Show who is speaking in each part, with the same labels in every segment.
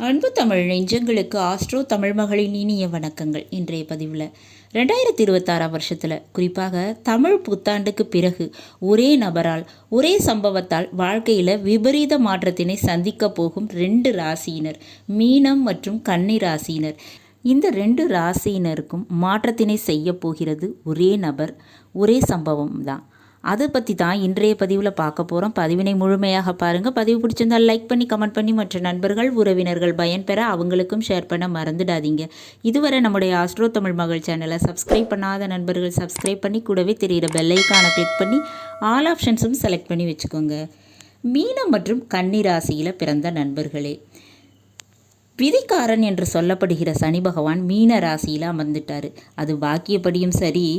Speaker 1: அன்பு தமிழ் நெஞ்சங்களுக்கு ஆஸ்ட்ரோ தமிழ் மகளின் இனிய வணக்கங்கள். இன்றைய பதிவில் 2026 வருஷத்தில் குறிப்பாக தமிழ் புத்தாண்டுக்கு பிறகு ஒரே நபரால் ஒரே சம்பவத்தால் வாழ்க்கையில் விபரீத மாற்றத்தினை சந்திக்க போகும் 2 ராசியினர், மீனம் மற்றும் கன்னி ராசியினர். இந்த 2 ராசியினருக்கும் மாற்றத்தினை செய்ய போகிறது ஒரே நபர், ஒரே சம்பவம் தான். அதை பற்றி தான் இன்றைய பதிவில் பார்க்க போகிறோம். பதிவினை முழுமையாக பாருங்கள். பதிவு பிடிச்சிருந்தால் லைக் பண்ணி கமெண்ட் பண்ணி மற்ற நண்பர்கள் உறவினர்கள் பயன்பெற அவங்களுக்கும் ஷேர் பண்ண மறந்துடாதீங்க. இதுவரை நம்முடைய ஆஸ்ட்ரோ தமிழ் மகள் சேனலை சப்ஸ்கிரைப் பண்ணாத நண்பர்கள் சப்ஸ்கிரைப் பண்ணி கூடவே தெரிகிற பெல்லைக்கானை கிளிக் பண்ணி ஆல் ஆப்ஷன்ஸும் செலக்ட் பண்ணி வச்சுக்கோங்க. மீனம் மற்றும் கன்னி ராசியில் பிறந்த நண்பர்களே, விதிக்காரன் என்று சொல்லப்படுகிற சனி பகவான் மீன ராசியில் அமர்ந்துட்டார். அது பாக்கியப்படியும் சரி,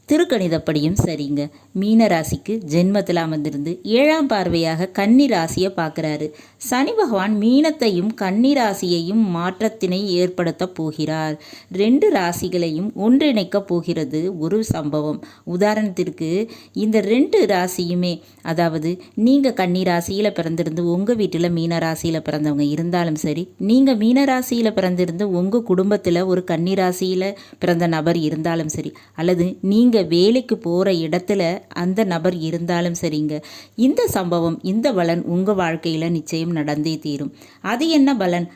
Speaker 1: திருக்கணிதப்படியும் சரிங்க. மீன ராசிக்கு ஜென்மத்தில் அமர்ந்திருந்து 7ஆம் பார்வையாக கன்னி ராசியை பார்க்குறாரு. சனி பகவான் மீனத்தையும் கன்னி ராசியையும் மாற்றத்தினை ஏற்படுத்த போகிறார். 2 ராசிகளையும் ஒன்றிணைக்கப் போகிறது ஒரு சம்பவம். உதாரணத்திற்கு இந்த 2 ராசியுமே, அதாவது நீங்கள் கன்னி ராசியில் பிறந்திருந்து உங்கள் வீட்டில் மீன ராசியில் பிறந்தவங்க இருந்தாலும் சரி, நீங்கள் மீன ராசியில் பிறந்திருந்து உங்கள் குடும்பத்தில் ஒரு கன்னி ராசியில் பிறந்த நபர் இருந்தாலும் சரி, அல்லது நீங்கள் வேலைக்கு போகிற இடத்துல அந்த நபர் இருந்தாலும் சரிங்க, இந்த சம்பவம், இந்த பலன் உங்கள் வாழ்க்கையில் நிச்சயம் நடந்தே தீரும். அது என்ன பலன்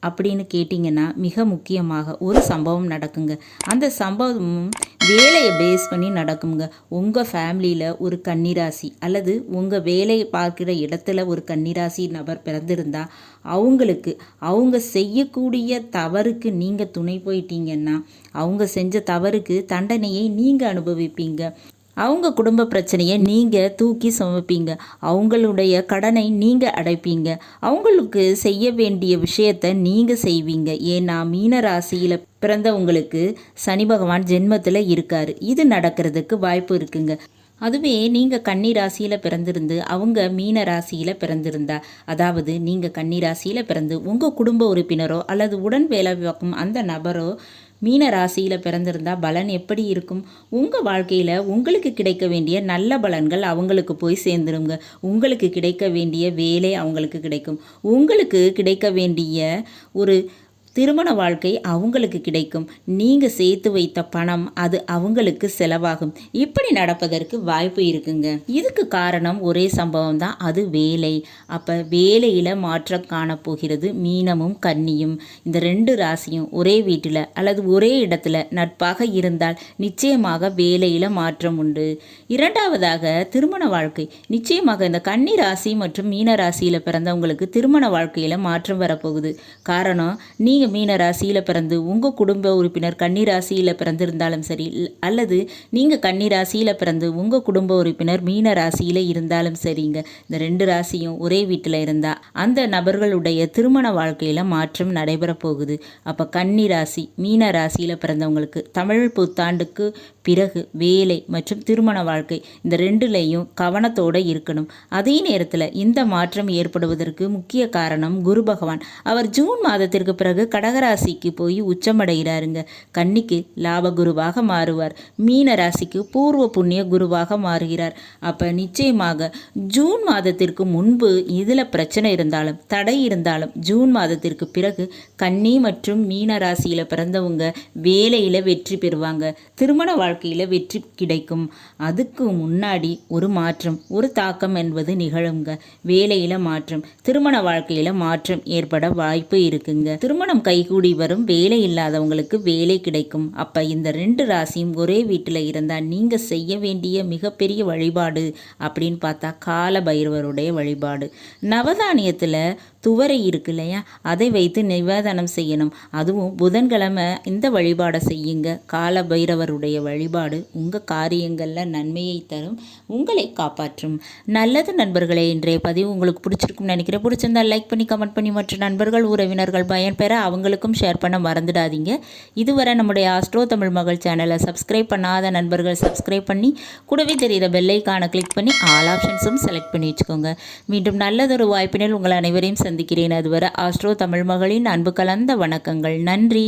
Speaker 1: அப்படின்னு கேட்டிங்கன்னா, மிக முக்கியமாக ஒரு சம்பவம் நடக்குங்க. அந்த சம்பவமும் வேலையை பேஸ் பண்ணி நடக்குங்க. உங்கள் ஃபேமிலியில் ஒரு கன்னிராசி அல்லது உங்கள் வேலையை பார்க்குற இடத்துல ஒரு கன்னிராசி நபர் பிறந்திருந்தா அவங்களுக்கு அவங்க செய்யக்கூடிய தவறுக்கு நீங்கள் துணை போயிட்டீங்கன்னா அவங்க செஞ்ச தவறுக்கு தண்டனையை நீங்கள் அனுபவிப்பீங்க. அவங்க குடும்ப பிரச்சனையை நீங்கள் தூக்கி சுமப்பீங்க. அவங்களுடைய கடனை நீங்கள் அடைப்பீங்க. அவங்களுக்கு செய்ய வேண்டிய விஷயத்தை நீங்கள் செய்வீங்க. ஏன்னா மீன ராசியில் பிறந்தவங்களுக்கு சனி பகவான் ஜென்மத்தில் இருக்கார். இது நடக்கிறதுக்கு வாய்ப்பு இருக்குங்க. அதுவே நீங்கள் கன்னி ராசியில் பிறந்திருந்து அவங்க மீன ராசியில் பிறந்திருந்தா, அதாவது நீங்கள் கன்னி ராசியில் பிறந்து உங்கள் குடும்ப உறுப்பினரோ அல்லது உடன் வேலை பார்க்கும் அந்த நபரோ மீன ராசியில் பிறந்திருந்தா பலன் எப்படி இருக்கும்? உங்கள் வாழ்க்கையில் உங்களுக்கு கிடைக்க வேண்டிய நல்ல பலன்கள் அவங்களுக்கு போய் சேர்ந்துருங்க. உங்களுக்கு கிடைக்க வேண்டிய வேலை அவங்களுக்கு கிடைக்கும். உங்களுக்கு கிடைக்க வேண்டிய ஒரு திருமண வாழ்க்கை அவங்களுக்கு கிடைக்கும். நீங்கள் சேர்த்து வைத்த பணம் அது அவங்களுக்கு செலவாகும். இப்படி நடப்பதற்கு வாய்ப்பு இருக்குங்க. இதுக்கு காரணம் ஒரே சம்பவம் தான், அது வேலை. அப்போ வேலையில் மாற்றம் காணப்போகிறது மீனமும் கன்னியும். இந்த 2 ராசியும் ஒரே வீட்டில் அல்லது ஒரே இடத்துல நட்பாக இருந்தால் நிச்சயமாக வேலையில் மாற்றம் உண்டு. இரண்டாவதாக திருமண வாழ்க்கை. நிச்சயமாக இந்த கன்னி ராசி மற்றும் மீன ராசியில் பிறந்தவங்களுக்கு திருமண வாழ்க்கையில் மாற்றம் வரப்போகுது. காரணம், நீங்கள் மீன ராசியில் பிறந்து உங்கள் குடும்ப உறுப்பினர் கன்னி ராசியில் பிறந்திருந்தாலும் சரி, அல்லது நீங்கள் கன்னி ராசியில் பிறந்து உங்கள் குடும்ப உறுப்பினர் மீன ராசியில் இருந்தாலும் சரிங்க, இந்த 2 ராசியும் ஒரே வீட்டில் இருந்தால் அந்த நபர்களுடைய திருமண வாழ்க்கையில் மாற்றம் நடைபெற போகுது. அப்போ கன்னி ராசி மீன ராசியில் பிறந்தவங்களுக்கு தமிழ் புத்தாண்டுக்கு பிறகு வேலை மற்றும் திருமண வாழ்க்கை இந்த 2லையும் கவனத்தோடு இருக்கணும். அதே நேரத்தில் இந்த மாற்றம் ஏற்படுவதற்கு முக்கிய காரணம் குரு பகவான். அவர் ஜூன் மாதத்திற்கு பிறகு கடகராசிக்கு போய் உச்சமடைகிறாருங்க. கன்னிக்கு லாப குருவாக மாறுவார். மீன ராசிக்கு பூர்வ புண்ணிய குருவாக மாறுகிறார். அப்போ நிச்சயமாக ஜூன் மாதத்திற்கு முன்பு இதில் பிரச்சனை இருந்தாலும் தடை இருந்தாலும் ஜூன் மாதத்திற்கு பிறகு கன்னி மற்றும் மீன ராசியில் பிறந்தவங்க வேலையில் வெற்றி பெறுவாங்க. திருமண வாழ்க்கையில் வெற்றி கிடைக்கும். அதுக்கு முன்னாடி ஒரு மாற்றம், ஒரு தாக்கம் என்பது நிகழுங்க. வேலையில் மாற்றம், திருமண வாழ்க்கையில் மாற்றம் ஏற்பட வாய்ப்பு இருக்குங்க. திருமணம் கைகூடி வரும். வேலை இல்லாதவங்களுக்கு வேலை கிடைக்கும். அப்போ இந்த 2 ராசியும் ஒரே வீட்டில் இருந்தால் நீங்கள் செய்ய வேண்டிய மிகப்பெரிய வழிபாடு அப்படின்னு பார்த்தா கால பைரவருடைய வழிபாடு. நவதானியத்தில் துவரை இருக்கு இல்லையா, அதை வைத்து நிவேதனம் செய்யணும். அதுவும் புதன்கிழமை இந்த வழிபாடை செய்யுங்க. கால பைரவருடைய வழிபாடு உங்கள் காரியங்களில் நன்மையை தரும், உங்களை காப்பாற்றும். நல்லது நண்பர்களே, இன்றைய பதிவு உங்களுக்கு பிடிச்சிருக்கும்னு நினைக்கிறேன். பிடிச்சிருந்தால் லைக் பண்ணி கமெண்ட் பண்ணி மற்ற நண்பர்கள் உறவினர்கள் பயன்பெற அவங்களுக்கும் ஷேர் பண்ண மறந்துடாதீங்க. இதுவரை நம்முடைய ஆஸ்ட்ரோ தமிழ் மகள் சேனலை சப்ஸ்கிரைப் பண்ணாத நண்பர்கள் சப்ஸ்கிரைப் பண்ணி கூடவே தெரிகிற பெல்லைக்கான கிளிக் பண்ணி ஆல் ஆப்ஷன்ஸும் செலக்ட் பண்ணி வச்சுக்கோங்க. மீண்டும் நல்லதொரு வாய்ப்பினில் உங்கள் அனைவரையும் சந்திக்கிறேன். அதுவரை ஆஸ்ட்ரோ தமிழ் மகளின் அன்பு கலந்த வணக்கங்கள். நன்றி.